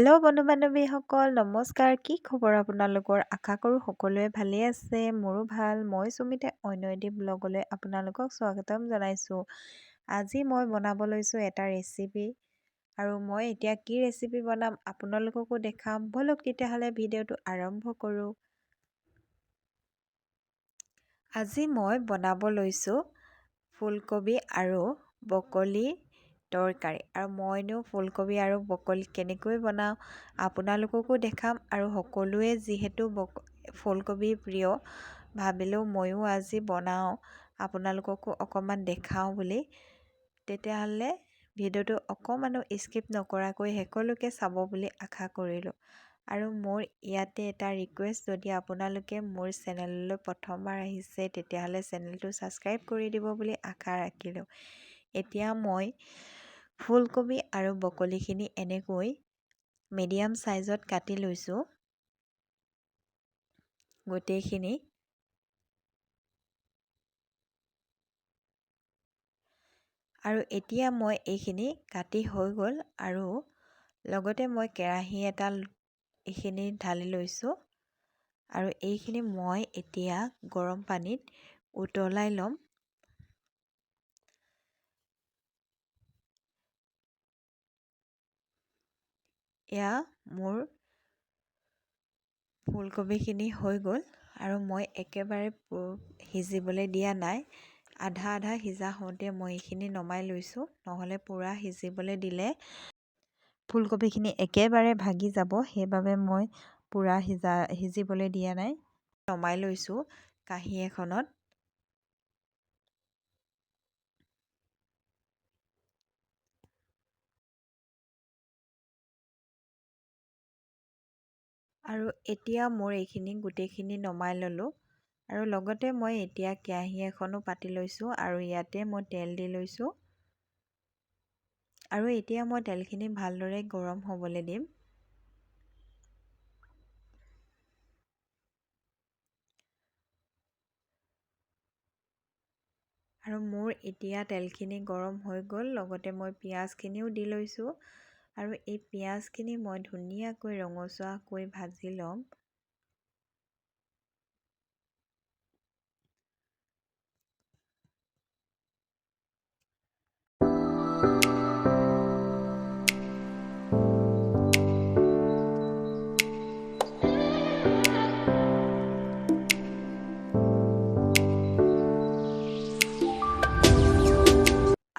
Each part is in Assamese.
হেল্ল' বন্ধু-বান্ধৱীসকল, নমস্কাৰ। কি খবৰ আপোনালোকৰ? আশা কৰোঁ সকলোৱে ভালেই আছে। মোৰো ভাল। মই সুমিতে অন্য এটি ব্লগলৈ আপোনালোকক স্বাগতম জনাইছোঁ। আজি মই বনাব লৈছোঁ এটা ৰেচিপি আৰু মই এতিয়া কি ৰেচিপি বনাম আপোনালোককো দেখাম। ব'লক তেতিয়াহ'লে ভিডিঅ'টো আৰম্ভ কৰোঁ। আজি মই বনাব লৈছোঁ ফুলকবি আৰু ব্ৰকলি তৰকাৰী। আৰু মইনো ফুলকবি আৰু ব্ৰকলি কেনেকৈ বনাওঁ আপোনালোককো দেখাম। আৰু সকলোৱে যিহেতু ফুলকবি প্ৰিয়, ভাবিলোঁ ময়ো আজি বনাওঁ, আপোনালোককো অকণমান দেখাওঁ বুলি। তেতিয়াহ'লে ভিডিঅ'টো অকণমানো স্কিপ নকৰাকৈ শেষলৈকে চাব বুলি আশা কৰিলোঁ। আৰু মোৰ ইয়াতে এটা ৰিকুৱেষ্ট, যদি আপোনালোকে মোৰ চেনেললৈ প্ৰথমবাৰ আহিছে তেতিয়াহ'লে চেনেলটো ছাবস্ক্ৰাইব কৰি দিব বুলি আশা ৰাখিলোঁ। এতিয়া মই ফুলকবি আৰু ব্ৰকলিখিনি এনেকৈ মিডিয়াম ছাইজত কাটি লৈছোঁ গোটেইখিনি। আৰু এতিয়া মই এইখিনি কাটি হৈ গ'ল আৰু লগতে মই কেৰাহী এটা এইখিনি ঢালি লৈছোঁ। আৰু এইখিনি মই এতিয়া গৰম পানীত উতলাই ল'ম। এয়া মোৰ ফুলকবিখিনি হৈ গ'ল আৰু মই একেবাৰে সিজিবলৈ দিয়া নাই। আধা আধা সিজা হওঁতে মই এইখিনি নমাই লৈছোঁ, নহ'লে পূৰা সিজিবলৈ দিলে ফুলকবিখিনি একেবাৰে ভাগি যাব। সেইবাবে মই পূৰা সিজিবলৈ দিয়া নাই, নমাই লৈছোঁ কাঁহী এখনত। আৰু এতিয়া মোৰ এইখিনি গোটেইখিনি নমাই ল'লোঁ। আৰু লগতে মই এতিয়া কেৰাহী এখনো পাতি লৈছোঁ আৰু ইয়াতে মই তেল দি লৈছোঁ। আৰু এতিয়া মই তেলখিনি ভালদৰে গৰম হ'বলৈ দিম। আৰু মোৰ এতিয়া তেলখিনি গৰম হৈ গ'ল। লগতে মই পিঁয়াজখিনিও দি লৈছোঁ। আৰু এই পিঁয়াজখিনি মই ধুনীয়াকৈ ৰঙচুৱাকৈ ভাজি ল'ম।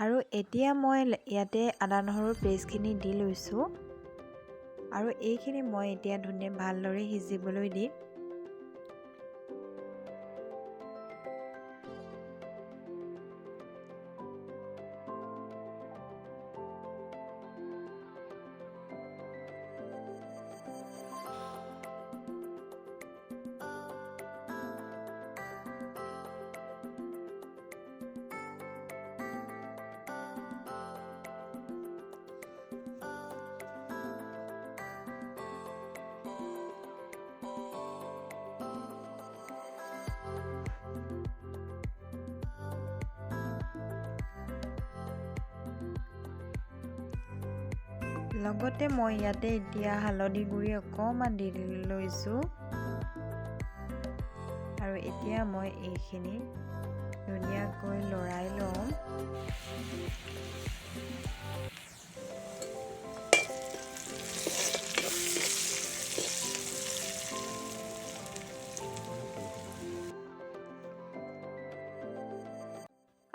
আৰু এতিয়া মই ইয়াতে আদা নহৰুৰ পেষ্টখিনি দি লৈছোঁ। আৰু এইখিনি মই এতিয়া ভালদৰে সিজিবলৈ দিম। লগতে মই ইয়াতে এতিয়া হালধি গুড়ি অকণমান দি লৈছোঁ। আৰু এতিয়া মই এইখিনি ধুনীয়াকৈ লৰাই ল'ম।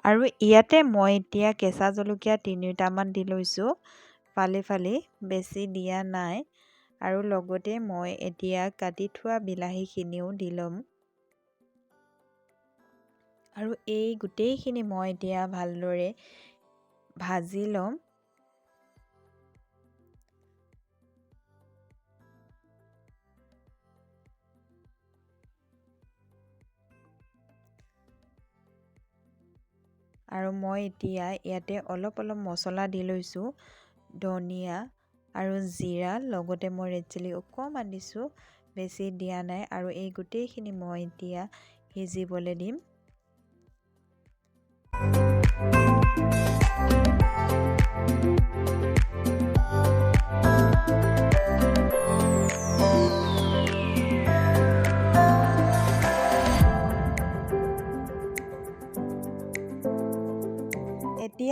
আৰু ইয়াতে মই এতিয়া কেঁচা জলকীয়া 3টামান দি লৈছোঁ, ফালি ফালি, বেছি দিয়া নাই। আৰু লগতে মই এতিয়া কাটি থোৱা বিলাহীখিনিও দি ল'ম। আৰু এই গোটেইখিনি মই এতিয়া ভালদৰে ভাজি ল'ম। আৰু মই এতিয়া ইয়াতে অলপ অলপ মছলা দি লৈছোঁ, ধনিয়া আৰু জিৰা, লগতে মই ৰেড চিলি অকণমান দিছোঁ, বেছি দিয়া নাই। আৰু এই গোটেইখিনি মই এতিয়া সিজিবলৈ দিম।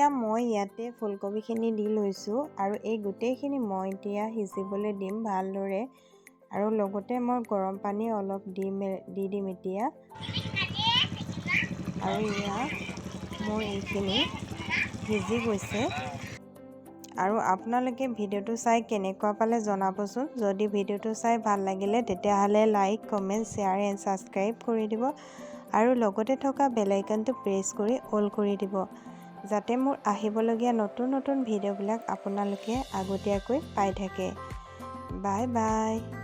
এতিয়া মই ইয়াতে ফুলকবিখিনি দি লৈছোঁ আৰু এই গোটেইখিনি মই এতিয়া সিজিবলৈ দিম ভালদৰে আৰু লগতে মই গৰম পানী অলপ দি দিম এতিয়া আৰু এয়া মোৰ এইখিনি সিজি গৈছে আৰু আপোনালোকে ভিডিঅ'টো চাই কেনেকুৱা পালে জনাবচোন। যদি ভিডিঅ'টো চাই ভাল লাগিলে তেতিয়াহ'লে like comment share and subscribe কৰি দিব আৰু লগতে থকা বেল আইকনটো প্ৰেছ কৰি অল কৰি দিব যাতে মোৰ আহিবলগীয়া নতুন নতুন ভিডিঅ'বিলাক আপোনালোকে আগতীয়াকৈ পাই থাকে। Bye bye.